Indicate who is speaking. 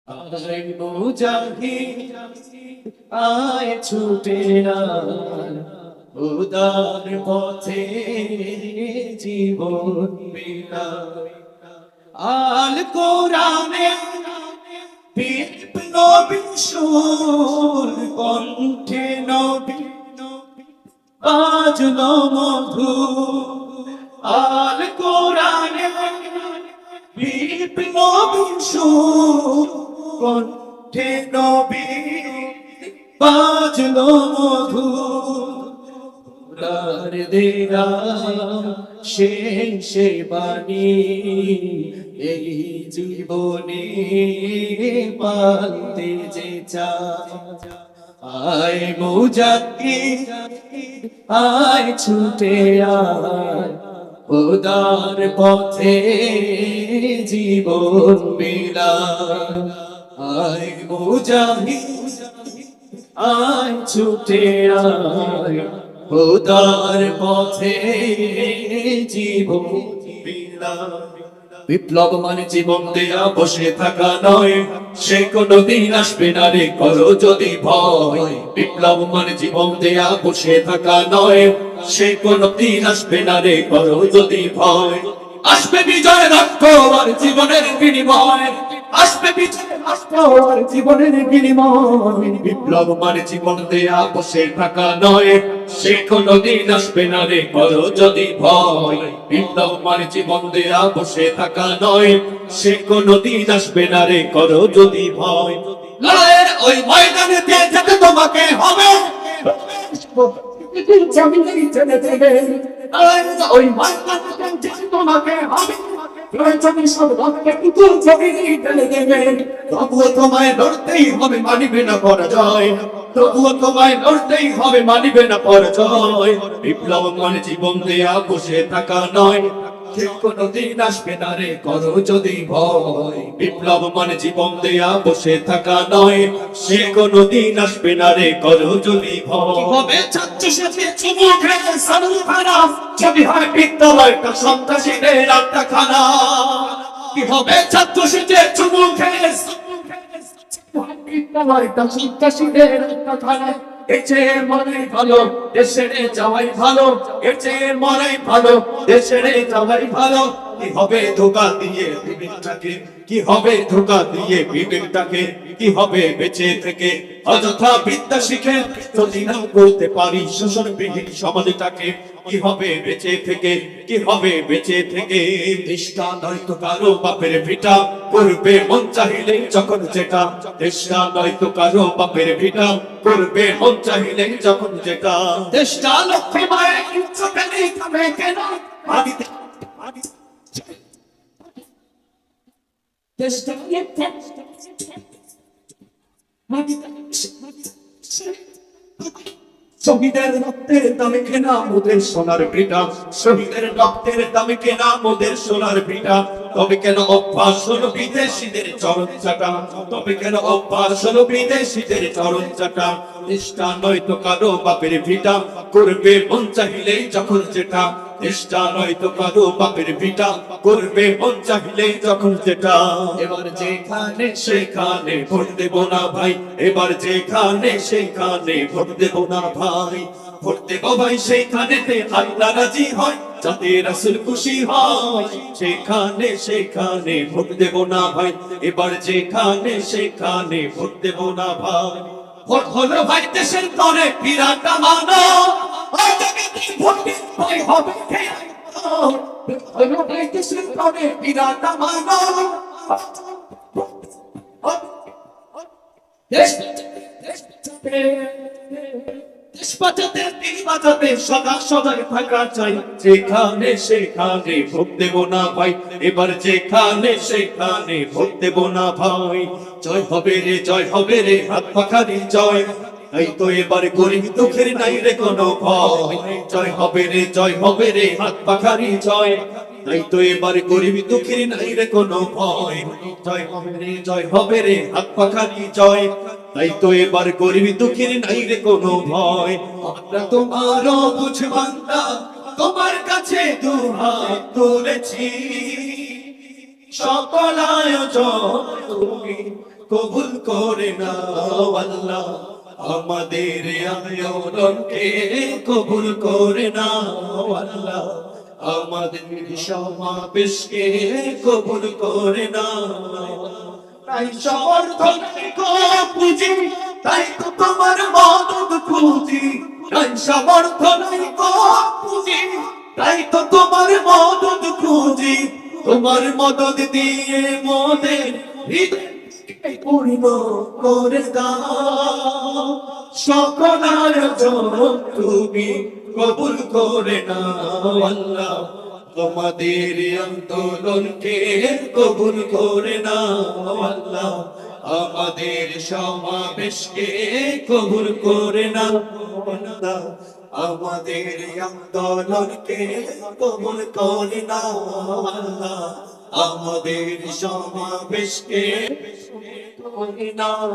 Speaker 1: আয় মুজাহিদ আয় ছুটে আয় উদার পথে জীবন বিলায় আল কোরআনে বিপ্লবী সুর কণ্ঠে নবী বাজলো মধু আল কোরআনে বিপ্লবী সুর কণ্ঠে নবী বাজলো মধু প্রাণ দেয়া শেষে বাণী এই জীবনে পালতে যে চায় আয় মুজাহিদ আয় ছুটে আয় উদার পথে জীবন বিলায় আয় মুজাহিদ আয় ছুটে আয় উদার পথে জীবন বিলায় বিপ্লব মানে জীবন দেয়া বসে থাকা নয় সে কোনদিন আসবে না রে করো যদি ভয় বিপ্লব মানে জীবন দেয়া বসে থাকা নয় সে কোনদিন আসবে না রে করো যদি ভয় আসবে বিজয় রক্ত আর জীবনের বিনিময় আসবে বিজয় রক্ত আর জীবনের বিনিময় বিপ্লব মানে জীবন দেয়া বসে থাকা নয় সে কোনদিন আসবে না রে করো যদি ভয় বিপ্লব মানে জীবন দেয়া বসে থাকা নয় সে কোনদিন আসবে না রে করো যদি ভয় লড়াইয়ের ওই ময়দানে যেতে তোমাকে হবে ওই ময়দানে যেতে তোমাকে হবে তবুও তোমায় লড়তেই হবে মানিবে না পরাজয় তবুও তোমায় লড়তেই হবে মানিবে না পরাজয় বিপ্লব মানে জীবন দেয়া বসে থাকা নয় সে কোনদিন আসবে না রে করো যদি ভয় বিপ্লব মানে জীবন দেয়া বসে থাকা নয় সে কোনদিন আসবে না রে করো যদি ভয় হবে ছাত্র সাথে চুমুকে সানুল খানা যদি হয় বিদ্যালয়টা সন্ত্রাসীদের আড্ডাখানা কি হবে ছাত্র সাথে চুমুকে বিদ্যালয়টা সন্ত্রাসীদের আড্ডাখানা এর চেয়ে মরাই ভালো দেশের যাওয়াই ভালো এর চেয়ে মরাই ভালো দেশের যাওয়াই ভালো কি হবে ধোঁকা দিয়ে বিবেকটাকে কি হবে ধোঁকা দিয়ে বিবেকটাকে কি হবে বেঁচে থেকে অযথা বিদ্যা শিখে যদি না করতে পারি শোষণবিহীন সমাজটাকে কি হবে বেঁচে থেকে কি হবে বেঁচে থেকে দেশটা নয়তো কারো বাপের ভিটা করবে মন চাইলে যখন যেটা দেশটা নয়তো কারো বাপের ভিটা করবে মন চাইলে যখন যেটা দেশটা লক্ষ্মী মায়ের চোখে নেই থামে কেন দেশটা শহীদের রক্তের দামে কেনা মোদের সোনার পিঠা শহীদের রক্তের দামে কেনা মোদের সোনার পিঠা তবে কেন অভ্যাস হলো বিদেশিদের চরণ চাটা তবে কেন অভ্যাস হলো বিদেশিদের চরণ চাটা দেশটা নয়তো কারো বাপের ভিটা করবে মন চাইলেই যখন যেটা দেশটা নয়তো কারো বাপের ভিটা করবে মন চাইলেই যখন যেটা এবার যেখানে সেখানে ভোট দেব না ভাই এবার যেখানে সেখানে ভোট দেব না ভাই ভোট দেব ভাই সেইখানেতে আল্লাহ রাজি হয় যাতে রাসূল খুশি হয় সেখানে সেখানে ভোট দেব না ভাই এবার যেখানে সেখানে ভোট দেব না ভাই ভোট হলো ভাই দেশের তরে বিরাট মানো ওই জায়গাতে ভোট দিতে হবে হলো ভাই দেশের তরে বিরাট মানো দেশ বাঁচাতে দিন বাঁচাতে সদা সদাই থাকা চাই যেখানে সেখানে ভোট দেব না ভাই এবার যেখানে সেখানে ভোট দেব না ভাই জয় হবে রে হাত পাখারি জয় এই তো এবার গরিব দুঃখের নাই রে কোনো ভয় জয় হবে রে হাত পাখারি জয় তাই তো এবার গরিব দুঃখের নাই রে কোনো ভয় জয় হবে রে হাত পাখারি জয় তাই তো এবার গরিব দুঃখের নাই রে কোনো ভয় আমরা তোমারও বুঝবান্তা তোমার কাছে দুহাত তুলেছি সকল আয়োজন তুমি কবুল করে নাও আল্লাহ, আমাদের আয়োজনকে কবুল করে নাও আল্লাহ, আমাদের সমাবেশকে কবুল করে নাও। তাই সমর্থন পুঁজি, তাই তো তোমার মদত খুঁজি, তাই সমর্থন পুঁজি, তাই তো তোমার মদত খুঁজি, তোমার মদত দিয়ে মোদের হৃদয়কে পূর্ণ করে দাও। সকল আয়োজন তুমি কবুল করে নাও আল্লাহ, আমাদের আন্দোলনকে কবুল করে নাও আল্লাহ, আমাদের সমাবেশকে কবুল করে নাও আল্লাহ, আমাদের আন্দোলনকে কবুল করে নাও আল্লাহ, আমাদের সমাবেশকে কবুল করে নাও।